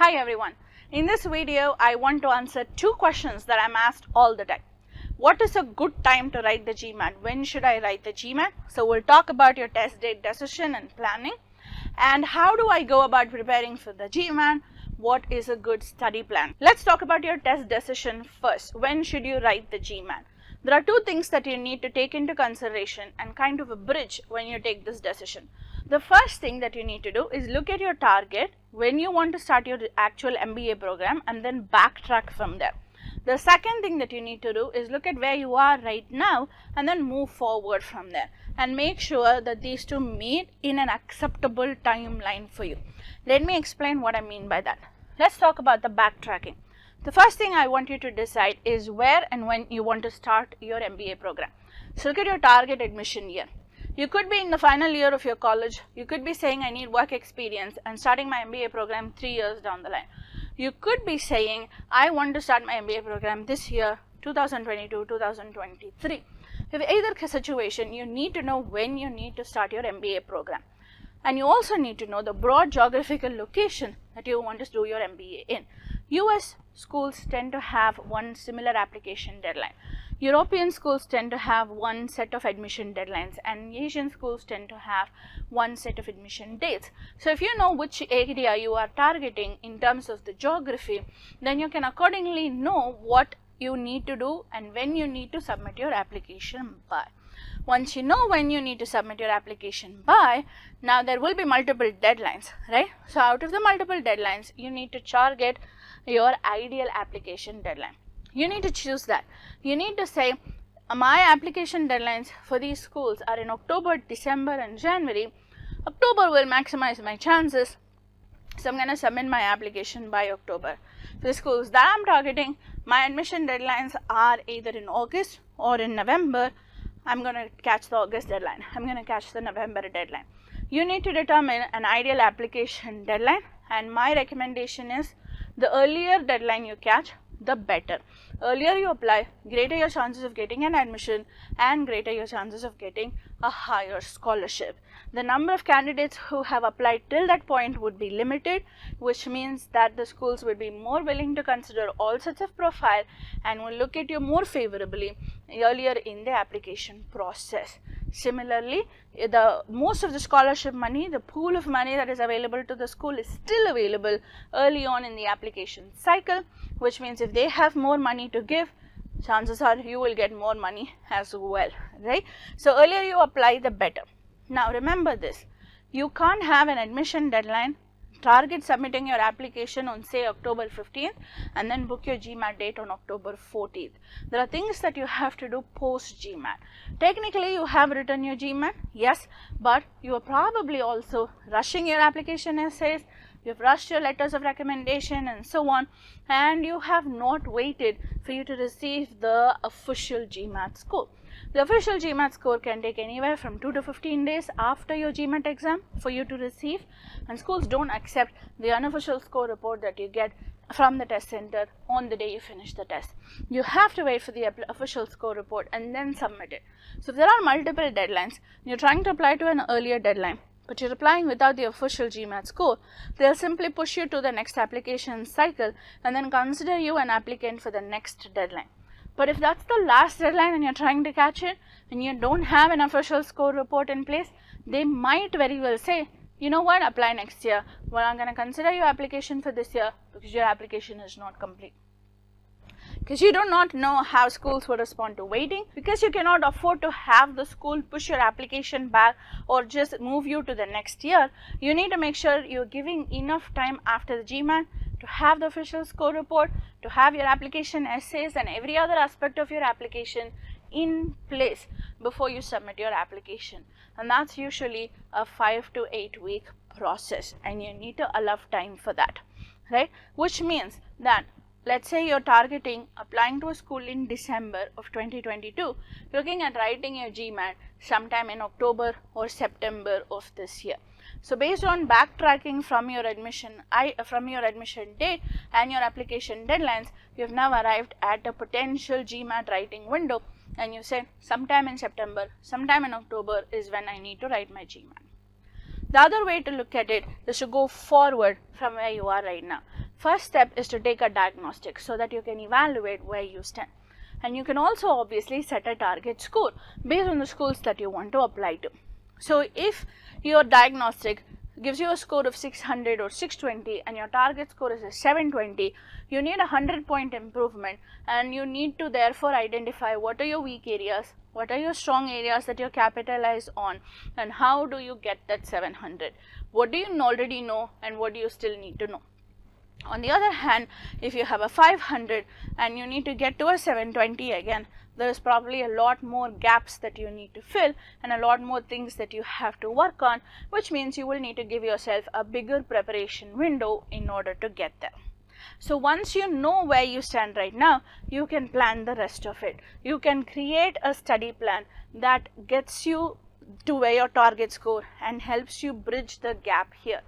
Hi everyone. In this video, I want to answer two questions that I'm asked all the time. What is a good time to write the GMAT? When should I write the GMAT? So we'll talk about your test date decision and planning. And how do I go about preparing for the GMAT? What is a good study plan? Let's talk about your test decision first. When should you write the GMAT? There are two things that you need to take into consideration and kind of a bridge when you take this decision. The first thing that you need to do is look at your target when you want to start your actual MBA program and then backtrack from there. The second thing that you need to do is look at where you are right now and then move forward from there and make sure that these two meet in an acceptable timeline for you. Let me explain what I mean by that. Let's talk about the backtracking. The first thing I want you to decide is where and when you want to start your MBA program. So look at your target admission year. You could be in the final year of your college. You could be saying I need work experience and starting my MBA program 3 years down the line. You could be saying I want to start my MBA program this year, 2022, 2023. If either situation, you need to know when you need to start your MBA program. And you also need to know the broad geographical location that you want to do your MBA in. US schools tend to have one similar application deadline. European schools tend to have one set of admission deadlines, and Asian schools tend to have one set of admission dates. So if you know which area you are targeting in terms of the geography, then you can accordingly know what you need to do and when you need to submit your application by. Once you know when you need to submit your application by, now there will be multiple deadlines, right? So out of the multiple deadlines, you need to target your ideal application deadline. You need to choose that. You need to say, my application deadlines for these schools are in October, December and January. October will maximize my chances, so I'm going to submit my application by October. For the schools that I'm targeting, my admission deadlines are either in August or in November. I'm going to catch the August deadline. I'm going to catch the November deadline. You need to determine an ideal application deadline, and my recommendation is the earlier deadline you catch, the better. Earlier you apply, greater your chances of getting an admission and greater your chances of getting a higher scholarship. The number of candidates who have applied till that point would be limited, which means that the schools would be more willing to consider all sorts of profile and will look at you more favorably earlier in the application process. Similarly, most of the scholarship money, the pool of money that is available to the school is still available early on in the application cycle, which means if they have more money to give, chances are you will get more money as well, right? So earlier you apply, the better. Now remember this, you can't have an admission deadline, target submitting your application on say October 15th and then book your GMAT date on October 14th. There are things that you have to do post GMAT. Technically you have written your GMAT, yes, but you are probably also rushing your application essays, you have rushed your letters of recommendation and so on, and you have not waited for you to receive the official GMAT score. The official GMAT score can take anywhere from 2 to 15 days after your GMAT exam for you to receive, and schools don't accept the unofficial score report that you get from the test center on the day you finish the test. You have to wait for the official score report and then submit it. So if there are multiple deadlines, you're trying to apply to an earlier deadline, but you're applying without the official GMAT score, they'll simply push you to the next application cycle and then consider you an applicant for the next deadline. But if that's the last deadline and you're trying to catch it and you don't have an official score report in place, they might very well say, you know what, apply next year. Well, I'm going to consider your application for this year because your application is not complete. Because you do not know how schools will respond to waiting, because you cannot afford to have the school push your application back or just move you to the next year, you need to make sure you're giving enough time after the GMAT to have the official score report, to have your application essays and every other aspect of your application in place before you submit your application. And that's usually a 5 to 8 week process, and you need to allow time for that, right? Which means that let's say you're targeting applying to a school in December of 2022, looking at writing your GMAT sometime in October or September of this year. So based on backtracking from your admission date and your application deadlines, you have now arrived at a potential GMAT writing window, and you said sometime in September, sometime in October is when I need to write my GMAT. The other way to look at it is to go forward from where you are right now. First step is to take a diagnostic so that you can evaluate where you stand. And you can also obviously set a target score based on the schools that you want to apply to. So if your diagnostic gives you a score of 600 or 620 and your target score is a 720, you need a 100-point improvement, and you need to therefore identify what are your weak areas, what are your strong areas that you capitalize on, and how do you get that 700. What do you already know and what do you still need to know. On the other hand, if you have a 500 and you need to get to a 720 again, there is probably a lot more gaps that you need to fill and a lot more things that you have to work on, which means you will need to give yourself a bigger preparation window in order to get there. So once you know where you stand right now, you can plan the rest of it. You can create a study plan that gets you to where your target score and helps you bridge the gap here.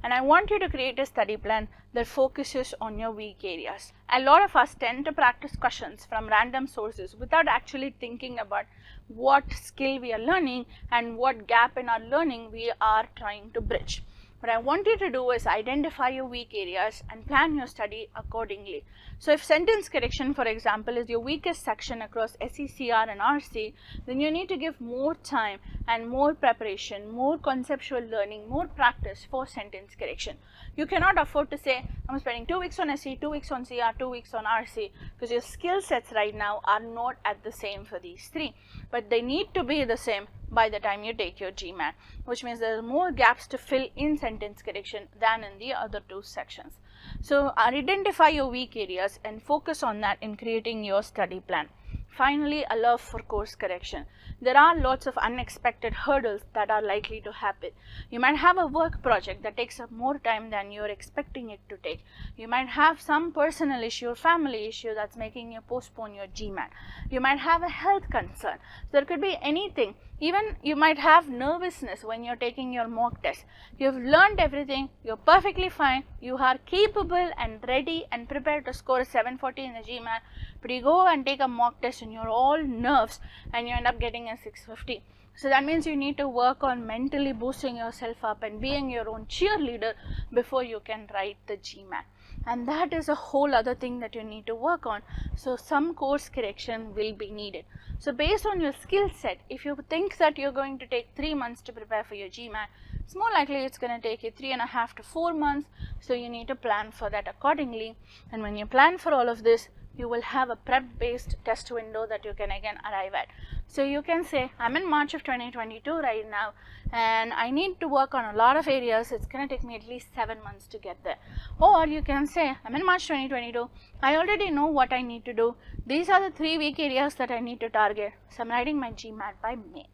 And I want you to create a study plan that focuses on your weak areas. A lot of us tend to practice questions from random sources without actually thinking about what skill we are learning and what gap in our learning we are trying to bridge. What I want you to do is identify your weak areas and plan your study accordingly. So if sentence correction, for example, is your weakest section across SECR and RC, then you need to give more time and more preparation, more conceptual learning, more practice for sentence correction. You cannot afford to say, I'm spending 2 weeks on SE, 2 weeks on CR, 2 weeks on RC, because your skill sets right now are not at the same for these three, but they need to be the same by the time you take your GMAT, which means there are more gaps to fill in sentence correction than in the other two sections. So identify your weak areas and focus on that in creating your study plan. Finally, a love for course correction. There are lots of unexpected hurdles that are likely to happen. You might have a work project that takes up more time than you're expecting it to take. You might have some personal issue or family issue that's making you postpone your GMAT. You might have a health concern. There could be anything. Even you might have nervousness when you're taking your mock test. You've learned everything, you're perfectly fine, you are capable and ready and prepared to score a 740 in the GMAT, but you go and take a mock test and you're all nerves and you end up getting a 650. So that means you need to work on mentally boosting yourself up and being your own cheerleader before you can write the GMAT. And that is a whole other thing that you need to work on. So some course correction will be needed. So based on your skill set, if you think that you're going to take 3 months to prepare for your GMAT, it's more likely it's going to take you 3.5 to 4 months. So you need to plan for that accordingly. And when you plan for all of this, you will have a prep-based test window that you can again arrive at. So you can say, I'm in March of 2022 right now, and I need to work on a lot of areas. It's going to take me at least 7 months to get there. Or you can say, I'm in March 2022. I already know what I need to do. These are the 3 weak areas that I need to target. So I'm writing my GMAT by May.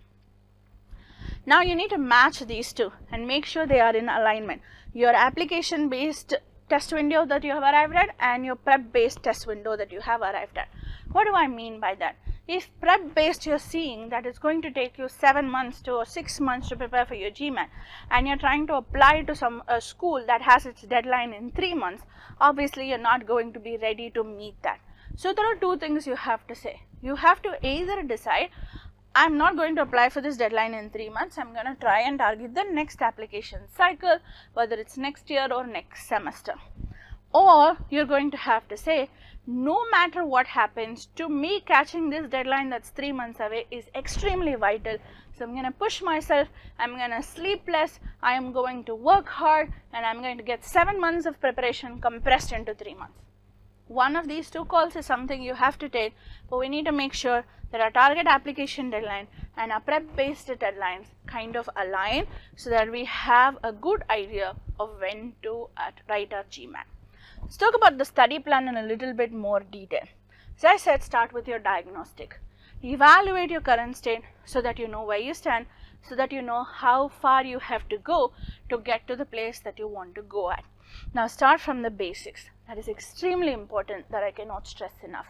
Now you need to match these two and make sure they are in alignment. Your application-based test window that you have arrived at and your prep-based test window that you have arrived at. What do I mean by that? If prep-based you're seeing that it's going to take you 7 months to or 6 months to prepare for your GMAT, and you're trying to apply to some school that has its deadline in 3 months, obviously you're not going to be ready to meet that. So there are 2 things you have to say. You have to either decide, I'm not going to apply for this deadline in 3 months. I'm going to try and target the next application cycle, whether it's next year or next semester. Or you're going to have to say, no matter what happens, to me catching this deadline that's 3 months away is extremely vital. So I'm going to push myself, I'm going to sleep less, I am going to work hard, and I'm going to get 7 months of preparation compressed into 3 months. One of these 2 calls is something you have to take, but we need to make sure that our target application deadline and our prep-based deadlines kind of align so that we have a good idea of when to write our GMAT. Let's talk about the study plan in a little bit more detail. As I said, start with your diagnostic. Evaluate your current state so that you know where you stand, so that you know how far you have to go to get to the place that you want to go at. Now start from the basics. That is extremely important, that I cannot stress enough.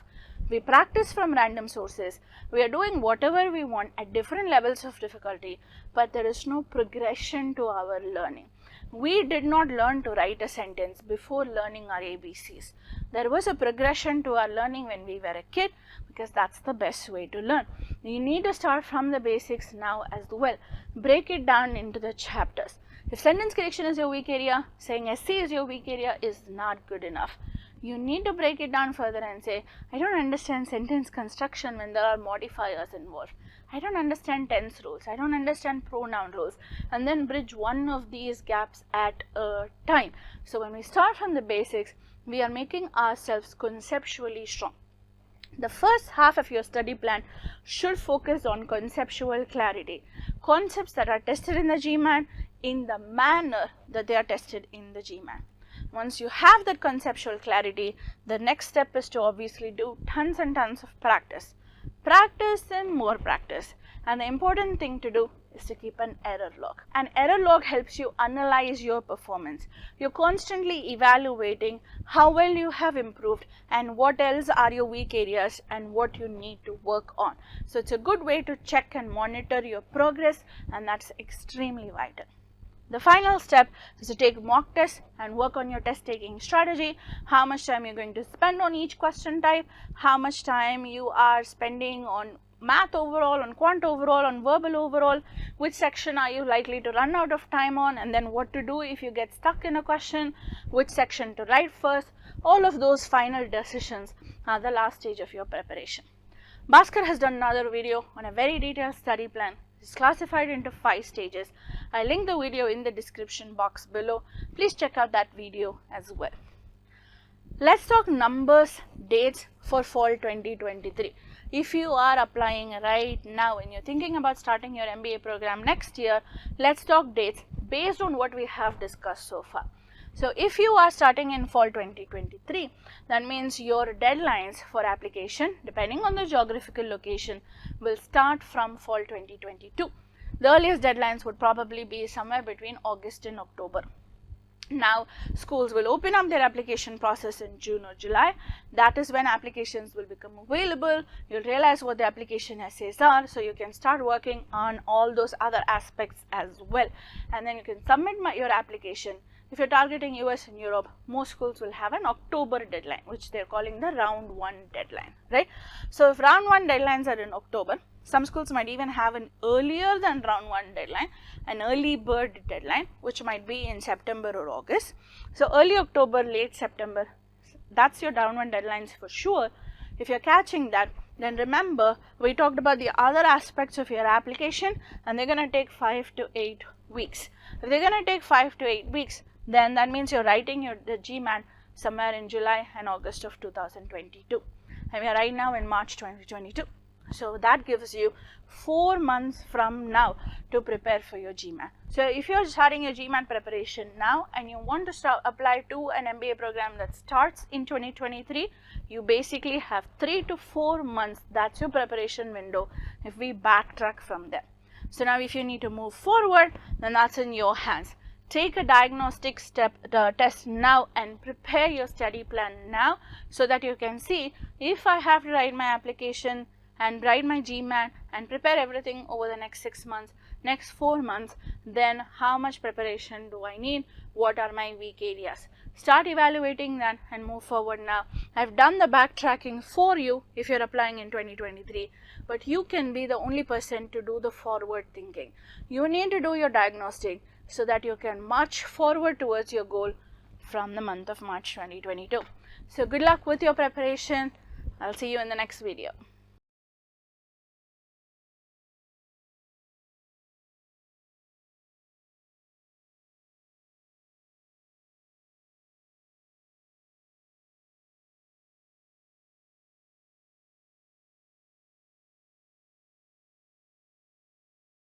We practice from random sources. We are doing whatever we want at different levels of difficulty, but there is no progression to our learning. We did not learn to write a sentence before learning our ABCs. There was a progression to our learning when we were a kid, because that's the best way to learn. You need to start from the basics now as well. Break it down into the chapters. If sentence correction is your weak area, saying essay is your weak area is not good enough. You need to break it down further and say, I don't understand sentence construction when there are modifiers involved. I don't understand tense rules. I don't understand pronoun rules. And then bridge one of these gaps at a time. So when we start from the basics, we are making ourselves conceptually strong. The first half of your study plan should focus on conceptual clarity. Concepts that are tested in the GMAT in the manner that they are tested in the GMAT. Once you have that conceptual clarity, the next step is to obviously do tons and tons of practice. Practice and more practice. And the important thing to do is to keep an error log. An error log helps you analyze your performance. You're constantly evaluating how well you have improved and what else are your weak areas and what you need to work on. So it's a good way to check and monitor your progress, and that's extremely vital. The final step is to take mock tests and work on your test taking strategy, how much time you're going to spend on each question type, how much time you are spending on math overall, on quant overall, on verbal overall, which section are you likely to run out of time on, and then what to do if you get stuck in a question, which section to write first. All of those final decisions are the last stage of your preparation. Baskar has done another video on a very detailed study plan. It's classified into 5 stages. I link the video in the description box below. Please check out that video as well. Let's talk numbers, dates for fall 2023. If you are applying right now and you're thinking about starting your MBA program next year, let's talk dates based on what we have discussed so far. So if you are starting in fall 2023, that means your deadlines for application, depending on the geographical location, will start from fall 2022. The earliest deadlines would probably be somewhere between August and October. Now, schools will open up their application process in June or July. That is when applications will become available. You'll realize what the application essays are, so you can start working on all those other aspects as well. And then you can submit your application. If you're targeting US and Europe, most schools will have an October deadline, which they're calling the round 1 deadline, right? So if round 1 deadlines are in October, some schools might even have an earlier than round 1 deadline, an early bird deadline, which might be in September or August. So early October, late September, that's your round 1 deadlines for sure. If you're catching that, then remember we talked about the other aspects of your application, and they're going to take 5 to 8 weeks. If they're going to take 5 to 8 weeks, then that means you're writing the GMAT somewhere in July and August of 2022. And we are right now in March 2022. So that gives you 4 months from now to prepare for your GMAT. So if you're starting your GMAT preparation now and you want to apply to an MBA program that starts in 2023, you basically have 3 to 4 months. That's your preparation window if we backtrack from there. So now if you need to move forward, then that's in your hands. Take a diagnostic test now and prepare your study plan now so that you can see if I have to write my application and write my GMAT and prepare everything over the next 6 months, next 4 months, then how much preparation do I need? What are my weak areas? Start evaluating that and move forward now. I've done the backtracking for you if you're applying in 2023, but you can be the only person to do the forward thinking. You need to do your diagnostic so that you can march forward towards your goal from the month of March 2022. So good luck with your preparation. I'll see you in the next video.